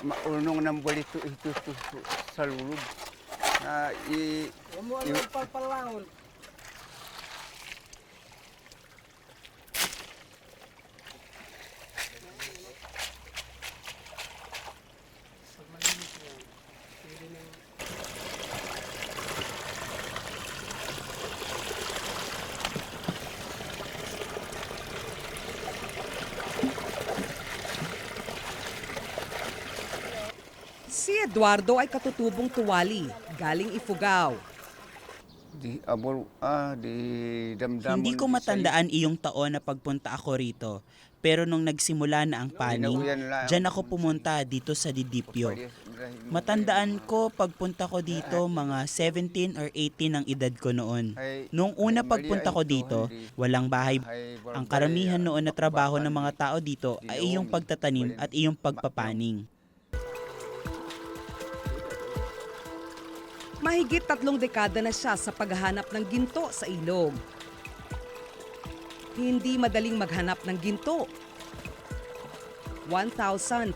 maunong ng balito ito sa lulog. Na Papalangon. Si Eduardo ay katutubong tuwali, galing Ifugao. di damdaman. Hindi ko matandaan iyong taon na pagpunta ako rito. Pero nung nagsimula na ang paning, diyan ako pumunta dito sa Didipio. Matandaan ko pagpunta ko dito mga 17 or 18 ang edad ko noon. Nung una pagpunta ko dito, walang bahay. Ang karamihan noon na trabaho ng mga tao dito ay iyong pagtatanim at iyong pagpapaning. Mahigit 3 dekada na siya sa paghahanap ng ginto sa ilog. Hindi madaling maghanap ng ginto. 1,500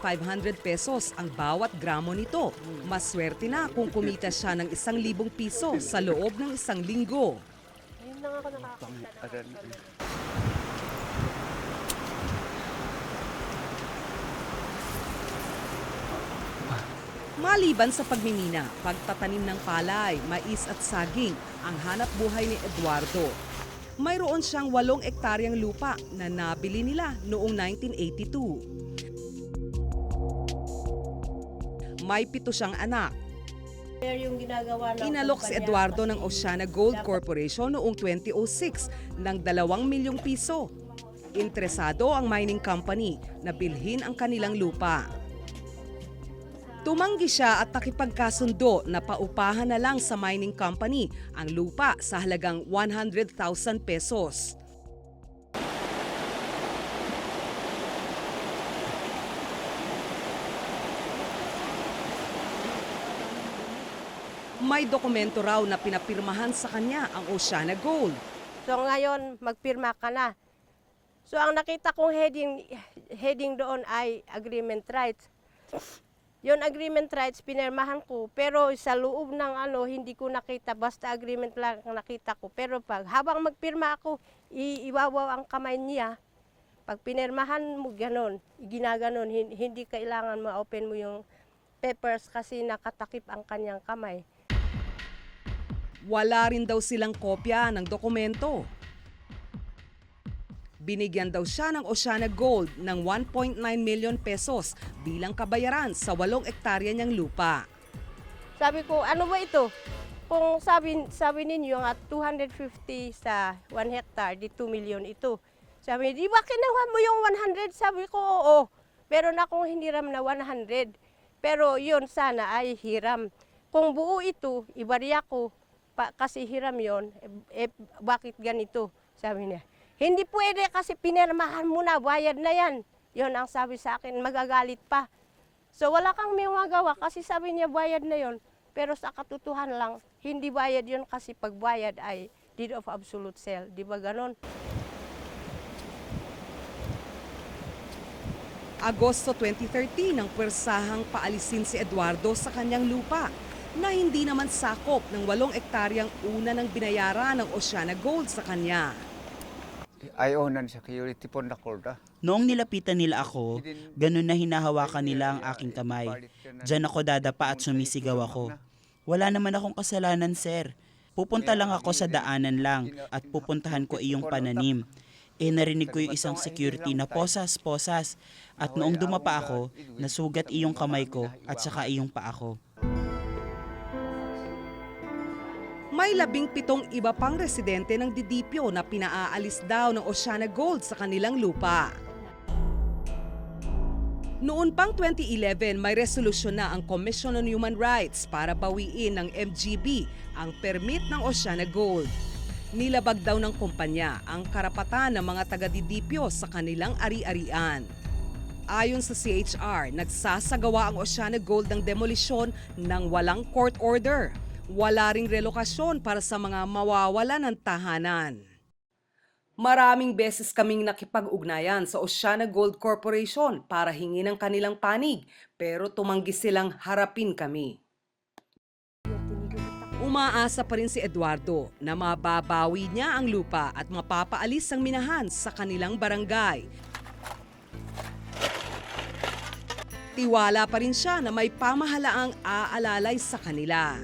pesos ang bawat gramo nito. Maswerte na kung kumita siya ng 1,000 piso sa loob ng 1 linggo. Ayun lang ako nakakita. Maliban sa pagmimina, pagtatanim ng palay, mais at saging, ang hanap buhay ni Eduardo. Mayroon siyang 8 ektaryang lupa na nabili nila noong 1982. May 7 siyang anak. Yung ginagawa ng Inalok si Eduardo ng Oceana Gold Corporation noong 2006 ng 2 milyong piso. Interesado ang mining company na bilhin ang kanilang lupa. Tumanggi siya at nakipagkasundo na paupahan na lang sa mining company ang lupa sa halagang 100,000 pesos. May dokumento raw na pinapirmahan sa kanya ang Oceana Gold. So ngayon, magpirma ka na. So ang nakita kong heading doon ay agreement rights. Yon agreement rights pinirmahan ko, pero sa loob ng hindi ko nakita, basta agreement lang ang nakita ko. Pero habang magpirma ako, iwawaw ang kamay niya. Pag pinirmahan mo ganon, ginaganon, hindi kailangan ma-open mo yung papers kasi nakatakip ang kanyang kamay. Wala rin daw silang kopya ng dokumento. Binigyan daw siya ng Oceana Gold ng 1.9 million pesos bilang kabayaran sa 8 ektarya niyang lupa. Sabi ko, ano ba ito? Kung sabi ninyo at 250 sa 1 hectare, di 2 million ito. Sabi, di ba kinuha mo yung 100? Sabi ko, oo. Pero na akong hiniram na 100. Pero yun sana ay hiram. Kung buo ito, ibariya ko, kasi hiram yon, bakit ganito? Sabi niya. Hindi pwede kasi pinirmahan mo na, bayad na yan. Yun ang sabi sa akin, magagalit pa. So wala kang may magawa kasi sabi niya bayad na yon. Pero sa katotohanan lang, hindi bayad yon kasi pagbayad ay deed of absolute sale. Di ba ganon? Agosto 2013 nang pwersahang paalisin si Eduardo sa kanyang lupa na hindi naman sakop ng 8 ektaryang una ng binayaran ng Oceana Gold sa kanya. Ayaw na sa security po na korda. Noong nilapitan nila ako, ganun na hinahawakan nila ang aking kamay. Diyan ako dadapa at sumisigaw ako. Wala naman akong kasalanan, sir. Pupunta lang ako sa daanan lang at pupuntahan ko iyong pananim. Narinig ko yung isang security na posas-posas at noong dumapa ako, nasugat iyong kamay ko at saka iyong paa ko. May 17 iba pang residente ng Didipio na pinaaalis daw ng Oceana Gold sa kanilang lupa. Noon pang 2011, may resolusyon na ang Commission on Human Rights para bawiin ng MGB ang permit ng Oceana Gold. Nilabag daw ng kumpanya ang karapatan ng mga taga-Didipio sa kanilang ari-arian. Ayon sa CHR, nagsasagawa ang Oceana Gold ng demolisyon ng walang court order. Wala ring relokasyon para sa mga mawawala ng tahanan. Maraming beses kaming nakipag-ugnayan sa Oceana Gold Corporation para hingin ang kanilang panig, pero tumanggi silang harapin kami. Umaasa pa rin si Eduardo na mababawi niya ang lupa at mapapaalis ang minahan sa kanilang barangay. Tiwala pa rin siya na may pamahalaang aalalay sa kanila.